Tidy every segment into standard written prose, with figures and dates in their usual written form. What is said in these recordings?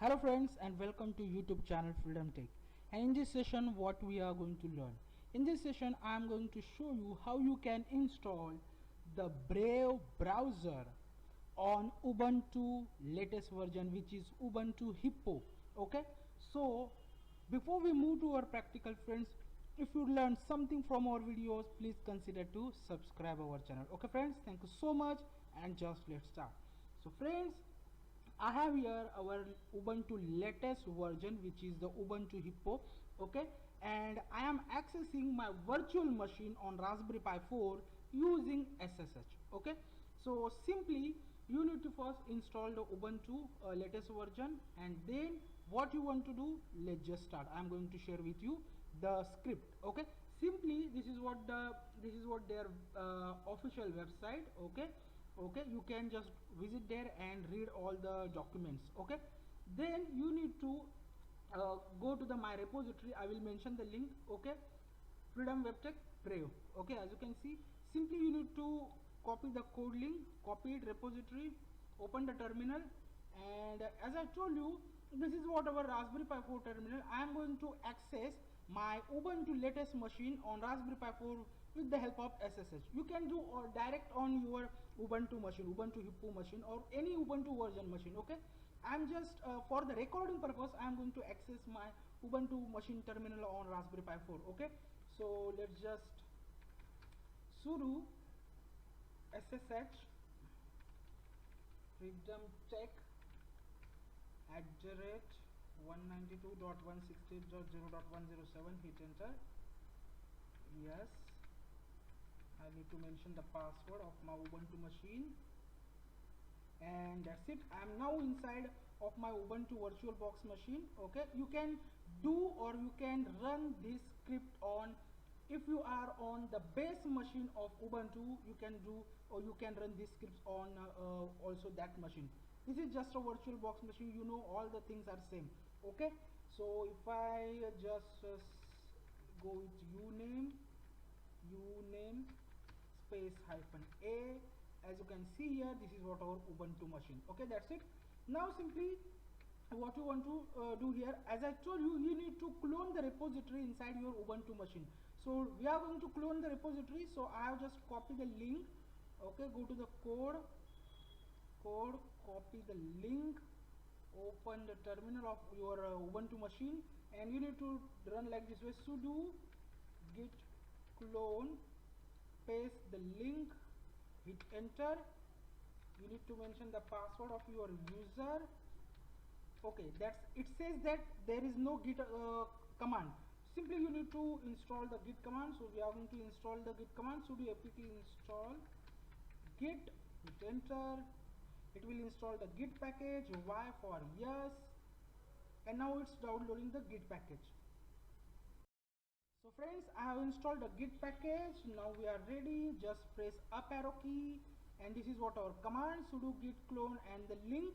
Hello friends and welcome to YouTube channel Freedom Tech. And in this session what we are going to learn. In this session I am going to show you how you can install the Brave browser on Ubuntu latest version, which is Ubuntu Hippo. Okay, so before we move to our practical, friends, if you learned something from our videos, please consider to subscribe our channel. Okay friends, thank you so much, and just let's start. So friends, I have here our Ubuntu latest version, which is the Ubuntu Hippo. Okay, and I am accessing my virtual machine on Raspberry Pi 4 using SSH. Okay, so simply you need to first install the Ubuntu latest version, and then what you want to do, let's just start. I am going to share with you the script. Okay, simply this is what their official website. Okay, you can just visit there and read all the documents. Okay, then you need to go to the my repository. I will mention the link. Okay, Freedom WebTech Brave. Okay, as you can see, simply you need to copy the code link, copy it, repository, open the terminal, and as I told you, this is what our Raspberry Pi 4 terminal. I am going to access my Ubuntu latest machine on Raspberry Pi 4 with the help of SSH. You can do or direct on your Ubuntu machine, Ubuntu Hippo machine, or any Ubuntu version machine. Okay, I'm just for the recording purpose I am going to access my Ubuntu machine terminal on Raspberry Pi 4. Okay, so let's just sudo ssh freedom tech @192.168.0.107, hit enter. Yes, I need to mention the password of my Ubuntu machine, and that's it. I am now inside of my Ubuntu VirtualBox machine. Okay, you can do or you can run this script on, if you are on the base machine of Ubuntu, you can do or you can run these scripts on also that machine. This is just a VirtualBox machine, you know, all the things are same. Okay, so if I just go with uname space -a, as you can see here, this is what our Ubuntu machine. Okay, that's it. Now simply what you want to do here, as I told you, you need to clone the repository inside your Ubuntu machine. So we are going to clone the repository. So I have just copied the link. Okay, go to the code, copy the link, open the terminal of your Ubuntu machine, and you need to run like this way: sudo git clone, paste the link, hit enter. You need to mention the password of your user. Okay, that's it. Says that there is no git command. Simply you need to install the git command. So we are going to install the git command. Sudo apt install git, hit enter. It will install the git package. Y for yes, and now it's downloading the git package. So friends, I have installed the git package. Now we are ready. Just press up arrow key, and this is what our command: sudo git clone and the link.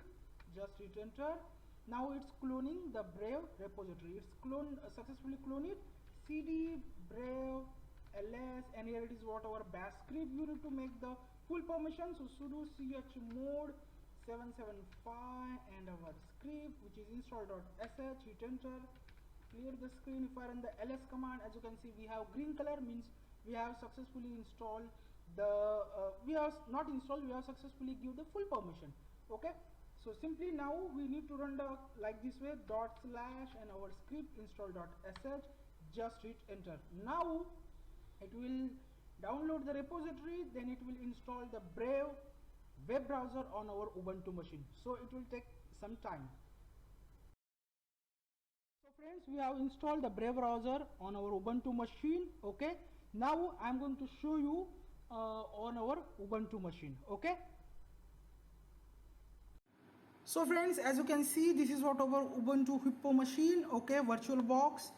Just hit enter. Now it's cloning the Brave repository. It's successfully cloned it. cd brave ls, and here it is what our bash script. You need to make the full permission. So sudo chmod 775 and our script, which is install.sh. Hit enter. Clear the screen. If I run the ls command, as you can see, we have green color, means we have successfully installed the we have not installed, we have successfully give the full permission. Okay, so simply now we need to run the like this way: // and our script install.sh. Just hit enter. Now it will download the repository, then it will install the Brave web browser on our Ubuntu machine. So it will take some time. So friends, we have installed the Brave browser on our Ubuntu machine. Okay, now I'm going to show you on our Ubuntu machine. Okay, so friends, as you can see, this is what our Ubuntu Hippo machine. Okay, VirtualBox.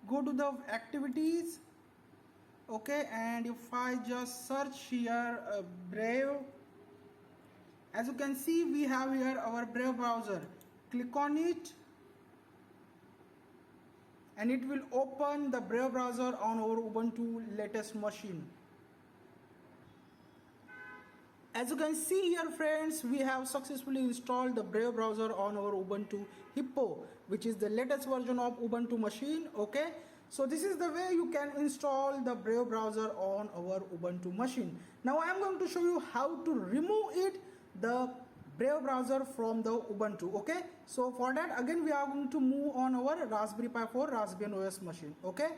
Go to the activities. Okay, and if I just search here Brave, as you can see, we have here our Brave browser. Click on it, and it will open the Brave browser on our Ubuntu latest machine. As you can see here friends, we have successfully installed the Brave browser on our Ubuntu Hippo, which is the latest version of Ubuntu machine. Okay, so this is the way you can install the Brave browser on our Ubuntu machine. Now I am going to show you how to remove the Brave browser from the Ubuntu. Okay, so for that again we are going to move on our Raspberry Pi 4 Raspbian OS machine. Okay,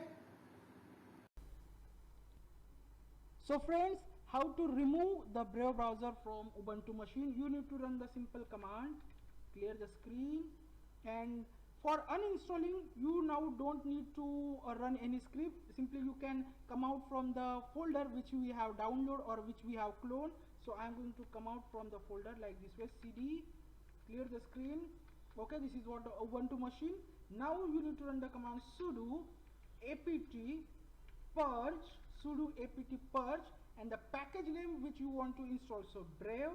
so friends, how to remove the Brave browser from Ubuntu machine? You need to run the simple command, clear the screen, and for uninstalling you now don't need to run any script. Simply you can come out from the folder which we have downloaded or which we have cloned. So I am going to come out from the folder like this way, cd, clear the screen. Okay, this is what the Ubuntu machine. Now you need to run the command sudo apt purge, sudo apt purge, and the package name which you want to install. So Brave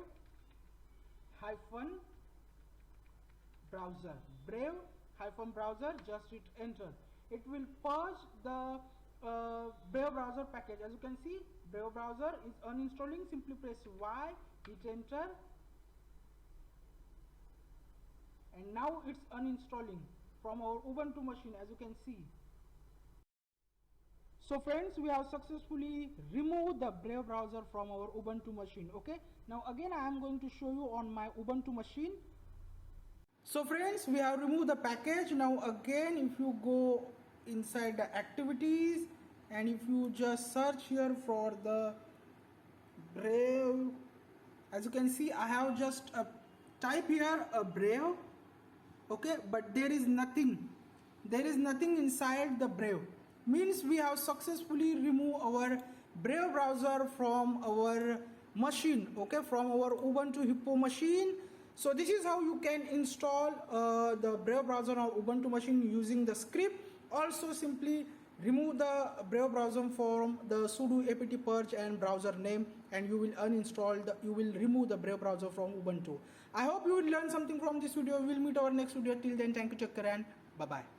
hyphen browser, Brave hyphen browser, just hit enter. It will purge the Brave browser package. As you can see, Brave browser is uninstalling. Simply press Y, hit enter, and now it's uninstalling from our Ubuntu machine, as you can see. So friends, we have successfully removed the Brave browser from our Ubuntu machine. Okay, now again I am going to show you on my Ubuntu machine. So friends, we have removed the package. Now again, if you go inside the activities and if you just search here for the Brave, as you can see I have just type here a Brave. Okay, but there is nothing inside the Brave. Means we have successfully removed our Brave browser from our machine. Okay, from our Ubuntu Hippo machine. So this is how you can install the Brave browser on Ubuntu machine using the script. Also simply remove the Brave browser from the sudo apt purge and browser name, and you will remove the Brave browser from Ubuntu. I hope you will learn something from this video. We will meet our next video. Till then, thank you, take care, and bye bye.